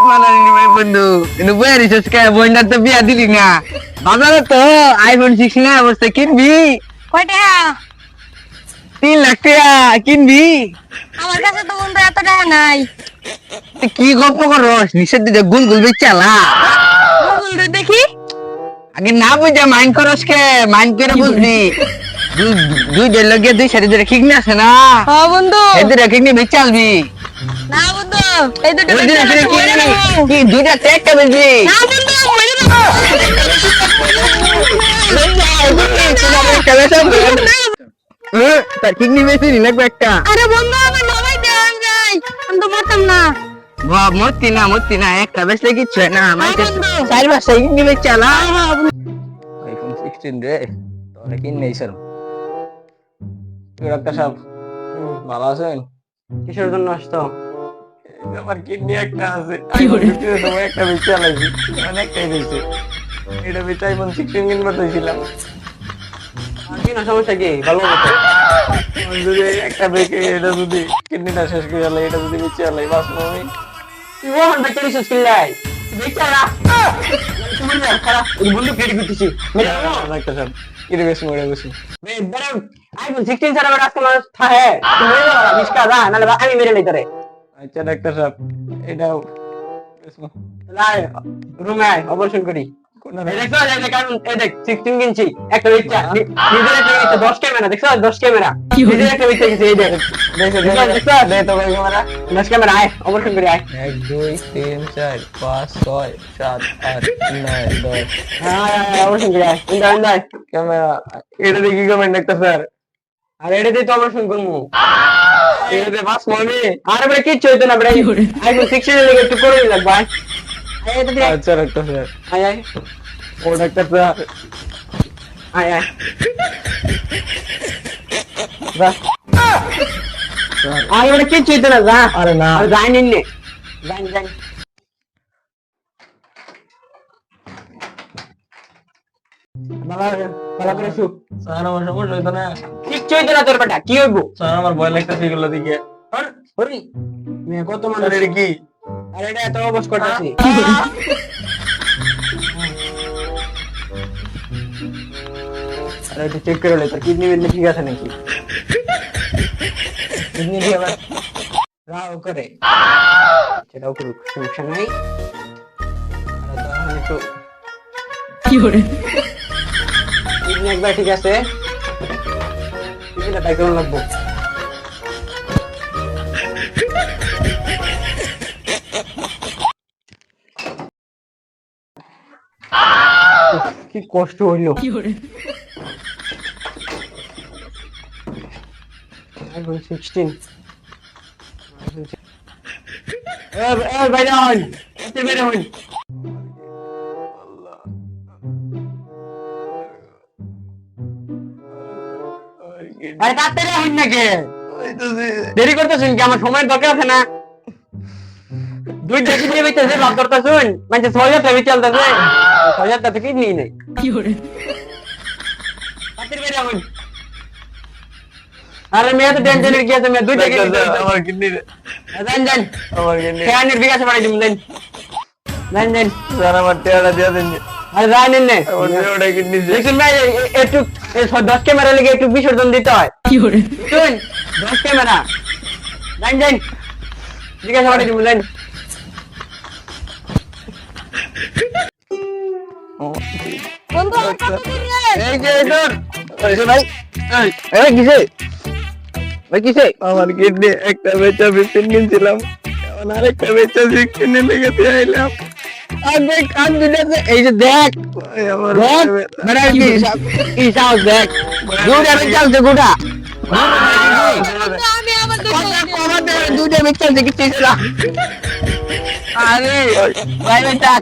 মানানি ভাই বন্ধু কিন্তু বইয়া রিসার্চ কে বইনার তো বিয়া দিলি না বাজারে তো আইফোন 16 অবস্থা কিনবি কয়টা? 3 লাখ টাকা কিনবি আমার কাছে তো বন্ধু এত টাকা নাই। তুই কি গল্প করস নিষেধ দিতে গুলগুল বেচালা বন্ধু দেখি। আগে না বুঝা মাইন্ড করস কে মাইন্ড করে বুঝবি দুই দেড় লগে দুই সাড়ে দুই ঠিক না আছে না হ্যাঁ বন্ধু। এদের ঠিক নিয়ে বেচালবি না বন্ধু এই দুটো ওই দিন বেচে আসলে আমি মরে যাবো। কি দুইটা একটা বেচবি না বন্ধু মরে যাবো। তার ঠিক নিয়ে বেশি লাগবে একটা আরে বন্ধু আমার নামাই দে আমি যাই। আমি তো পারতাম না। মরতি না একটা বেচলে কিচ্ছু হয় না মাইকে বন্ধু। 4 মাস এই নিয়ে বেচালা আইফোন 16 রে তোরে কিনে স্যার ডাক্তার সাহেব ভালো আছেন? কিসের জন্য আসতো? আমার কিডনি একটা আছে আইফোন 15 এর সময় একটা বেচে আলাইছি অনেকটাই রয়েছে এটা বেচে আইফোন 16 কিনবার চাইছিলাম আর কি না সমস্যা কি ভালো মতো আমি যদি একটা বেচে এটা যদি কিডনিটা শেষ করে আলাই এটা যদি বেচে আলাই বাঁচবো আমি তুই ওখান থেকে রিসার্চ কিনলাই বেচারা তোমার না খারাপ ওই বন্ধু কেটে দিতেছি মেরে দাও ডাক্তার সাহেব কিরে বেশ মরে বসি বেরো আইফোন 16 ছাড়া আমার আজকে মানুষ থাকে তুমি মেরে দাও বিস্কা দা নালে আমি মেরে লই তোরে আচ্ছা ডাক্তার সাহেব এটাও লাই রুমে আয় অপারেশন করি কোনটা এই দেখো এই দেখ কারণ এই দেখ 16 ইঞ্চি একটা বেচা নিজের একটা বেচা 10 ক্যামেরা দেখছো 10 ক্যামেরা নিজের একটা বেচা গেছে এই দেখ দেখো দেখো দেখছো দে তো ভাই ক্যামেরা 10 ক্যামেরা আয় অপারেশন করি আয় 1 2 3 4 5 6 7 8 9 10 হ্যাঁ অপারেশন করি আয় ইন্দা ক্যামেরা এটা দিয়ে কি করবেন ডাক্তার স্যার আর এটা দিয়ে তো অপারেশন করবো এটা দিয়ে বাঁচবো আমি আরে ভাই কিচ্ছু হইতো না ভাই আইফোন 16 এর লেগে একটু করে লাগবে আয় আয় এটা দিয়ে আচ্ছা ডাক্তার স্যার আয় আয় ও ডাক্তার স্যার আয় আয় যা আরে এটা কিচ্ছু হইতো না যা আরে না আরে যাই নিন্নে যাই ভালো করে শুক স্যার আমার সমস্যা হইতো না কিচ্ছু হইতো না তোর বেটা কি হইবো স্যার আমার ভয় লাগতেছে এগুলো দিকে হরি মেয়ে কত স্যার মানুষ এটা কি আরে এটা এত অবস করতেছি আরে একটু চেক করে তোর কিডনি মিডনি ঠিক আছে নাকি কিডনি দিয়ে আবার রাও করে সেটাও করুক সমস্যা নাই আর তখন একটু কিডনি একবার ঠিক আছে কিডনিটা তাই কেমন লাগবো কি কষ্ট হইলো iPhone 16 বাইরে হন বাইরে হন আরে তাড়াতাড়ি হন নাকি দেরি করতেছেন কি আমার সময়ের দরকার আছে না দুই দেখি দিয়ে বেঁচেছে ভাব করতেছুন মানে 6000 টাকা চলতেছে 6000 টাকা থেকে নিই নাই তাড়াতাড়ি বাইরে হন আরে মেয়ে তো টেনশনের কি আছে মেয়ে দুই দেখি আমার কিডনি দেন আমার কিডনি ফ্যানের বিকাশে বাড়াই দিন দেন স্যার আমার টেয়ারা দিয়ে দেন আরে যাই নিন নে আমার ওটা কিডনি দেখুন ভাই একটু 10 ক্যামেরা লেগে একটু বিসর্জন দিতে হয় শুন 10 ক্যামেরা দেন বিকাশে বাড়াই দিন দেন বন্ধু এই যে তোর এই যে ভাই এই কিসে ভাই কিসে আমার কিডনি একটা বেচা 15 কিনছিলাম এখন আরেকটা বেচা 16 এ লেগে আইলাম আর দেখ আর দিতে এই যে দেখ ভাই, আমার দেখ মানে কি সাহস দেখ দুটা বেচালছে গোটা আমি আমার দুটা বেচালছে কি ছিল আরে ভাই বেটা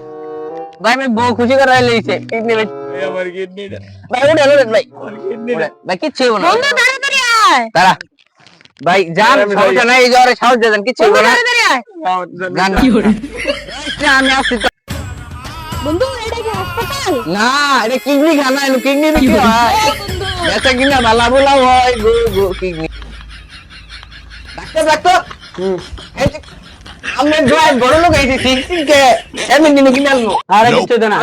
ভাই ভাই বউ খুশি করে লইছে কিডনি ভাই, আমার কিডনিটা ভাই ওটা হলো ভাই আমার কিডনিটা ভাই কিচ্ছু হইবো না বন্ধু তাড়াতাড়ি আয় তারা ভাই জান আমি সমস্যা ভাই- নাই এই জ্বরে সাহস দেন কিচ্ছু বন্ধু হইবো না তাড়াতাড়ি আয় জান আমি আসছি তো। বন্ধু এটা কি হাসপাতাল না এটা কিডনি খানা এলো কিডনি বিক্রি হয় বন্ধু বেচা কিনা ভালা ভোলা হয় গো গো কিডনি ডাক্তার ডাক্তার এই যে আমরা জয় বড় লোক হয়েছি সিক্সটিন কে এমন দিন কিনে আনবো আরে কিছু তো না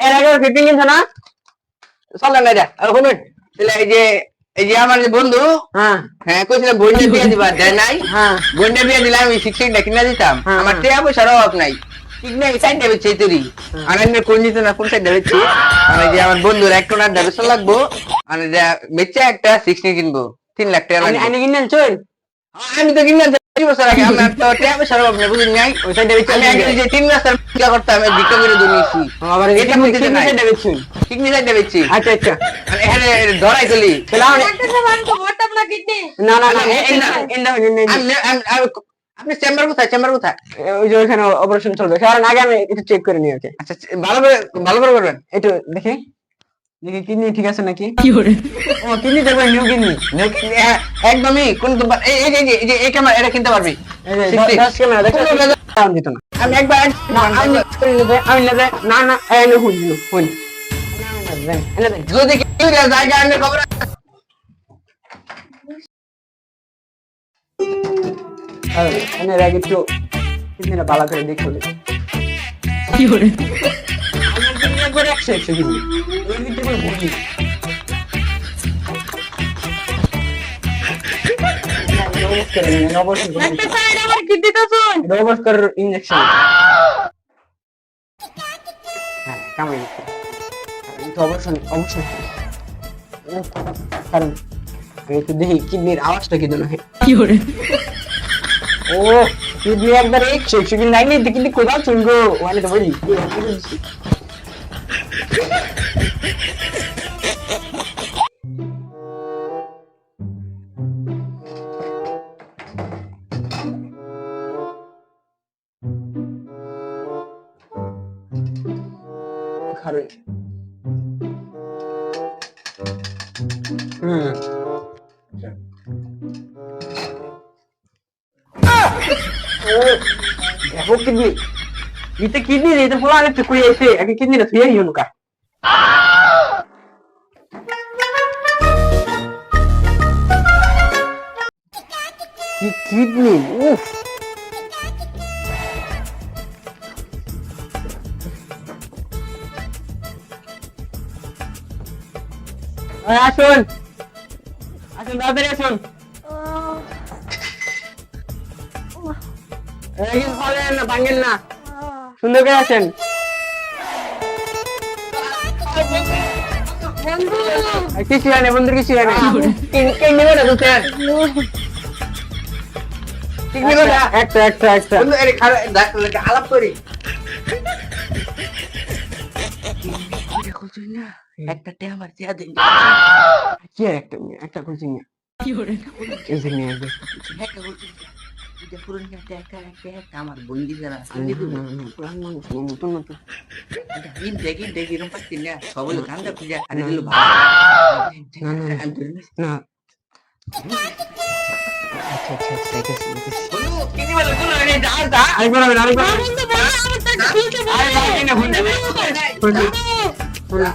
এর আগে 15 কিনছ না চলেন না যা আর শুনুন তাহলে এই যে আমার যে বন্ধু হ্যাঁ হ্যাঁ কইছিল বইটা দিয়ে দিবা দেয় নাই হ্যাঁ বইটা দিয়ে দিলাম আমি সিক্সটিনটা কিনে দিতাম হ্যাঁ, আমার হ্যাঁ। টাকা পয়সার অভাব নাই ঠিক নাই সাইডটা বেচে তুই আর আমি কোন দিত না কোন সাইডটা বেচছি মানে যে আমার বন্ধুর এক টোনার ব্যবসা লাগবো মানে যে বেচে একটা 16 কিনবো 3 লাখ টাকা লাগবে আইনে কিনে চল আমি তো কিনলাম 2 বছর আগে আমার তো টাকা পয়সার অভাব নেই বুঝলি নাই ওই সাইডে বেচে আমি আগে যে 3 বছর বিক্রি করতাম আমি বিক্রি করে দিয়েছি আবার এটা মধ্যে কিনে নাই সাইডে বেচুন ঠিক নি সাইডটা বেচছি আচ্ছা আচ্ছা মানে এখানে ধরাই তুলি তাহলে ডাক্তার সাহেব আমি তো মরতাম না কিডনি না না না এই না, এন্ডা আপনি চেম্বার কোথায় চেম্বার কোথায় ওই যে ওখানে অপারেশন চলবে কারণ আগে আমি একটু চেক করে নিই ওকে আচ্ছা ভালো করে করবেন একটু দেখি দেখি কিডনি ঠিক আছে নাকি ও কিডনি দেখবে নিউ কিডনি একদমই কোন এই ক্যামেরা এটা কিনতে পারবি এই যে 10 ক্যামেরা দেখো দাম দিত না আমি একবার আমি না না এই নে হুন যদি কেউ জায়গা আনলে খবর আমি এর আগে একটু কিডনিটা ভালো করে দেখো একবার 100 কিডনি ওই দিকে করে বলি ডাক্তার সাহেব আমার কিডনি তো শুন রোবস্কার ইনজেকশন হ্যাঁ কামাই তো অবশ্যই অবশ্যই কারণ আমি একটু দেখি কিডনির আওয়াজটা কি যেন হয় ও কিডনি একবার এক শেষ কিডনি নাই নেই কিডনি কোথাও শুনগো ওখানে তো বলি কারণ দেখো কিডনি এটা কিডনি এটা ফুলা অনেক কই আইছে আগে কিডনিটা থুই আইও নুকা কি কিডনি উফ আসুন আসুন তাড়াতাড়ি আসুন এই ভালেন না ভাঙেন না সুন্দর করে আসেন কিছু হয় না বন্ধুর কিছু হয় না কেন নেবে না দুটো ঠিক নেবে না একটা বন্ধু এর আলাপ করি একটা টে আমার চেয়া দিন কি আর একটা করছি না এই যে নিয়ে আসবে একটা বলছি এটা পুরো একটা আমার বন্দি যারা নতুন নতুন দেখি এরকম পাচ্ছি না সবাই ঠান্ডা পূজা আরে দিল না আচ্ছা আচ্ছা ঠিক আছে আরেকবার হবে আরেকবার বন্ধু বলো আমার তো খুলতে বলো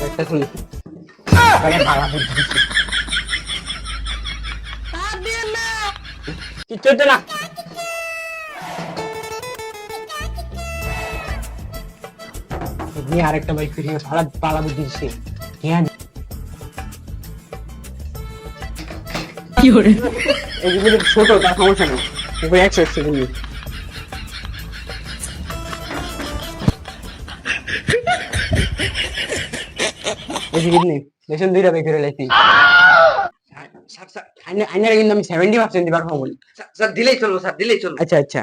একটা শুনি আর দিও না কিচ্ছু হচ্ছে না আরেকটা বাইক ফিরিয়ে ভাড়া পালা বুদ্ধি দিচ্ছে এইগুলো ছোট তার সমস্যা নেই এবার 100 সেকেন্ড এই যে কিডনি লেসন দুইটা বের করে লাইছি আইনারে কিন্তু আমি 70% দিবার পাবো স্যার দিলেই চলবো স্যার দিলেই চলবো আচ্ছা আচ্ছা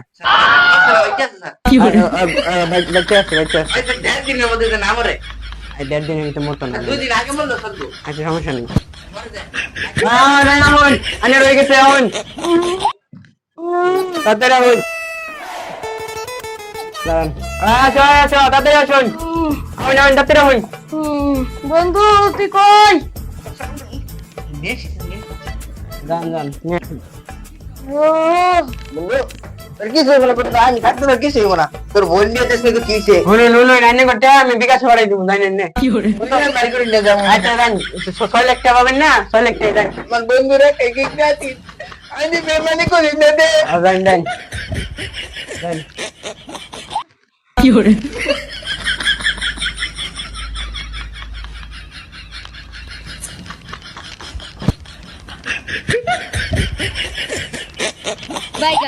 বাচ্চা আছে বাচ্চা আছে আচ্ছা 1.5 দিনের মধ্যে না মরে 1.5 দিনের ভিতরে মরতো না 2 দিন আগে মরলো সদ্য আচ্ছা সমস্যা নেই মরে যায় না মন আইনারে হয়ে গেছে এখন তাড়াতাড়ি আসুন আচ্ছা আচ্ছা তাড়াতাড়ি আসুন আমি তাড়াতাড়ি আসুন বন্ধু তুই কই নেক্সট যান ও বন্ধু তোর কিছু হইব না করতে আমি থাকতে তোর কিছু হইব না তোর বোন নিয়ে দেশ তো কিছে হুন রান্না করতে আমি বিকাশ বাড়াই দিব জানি না বাড়ি করে নিয়ে যাবো আচ্ছা রান 6 লাখ টাকা পাবেন না 6 লাখ টাকা দেন আমার বন্ধুরা কে আছে আমি বেমানি করি না দে দেন দেন দেন বাইগান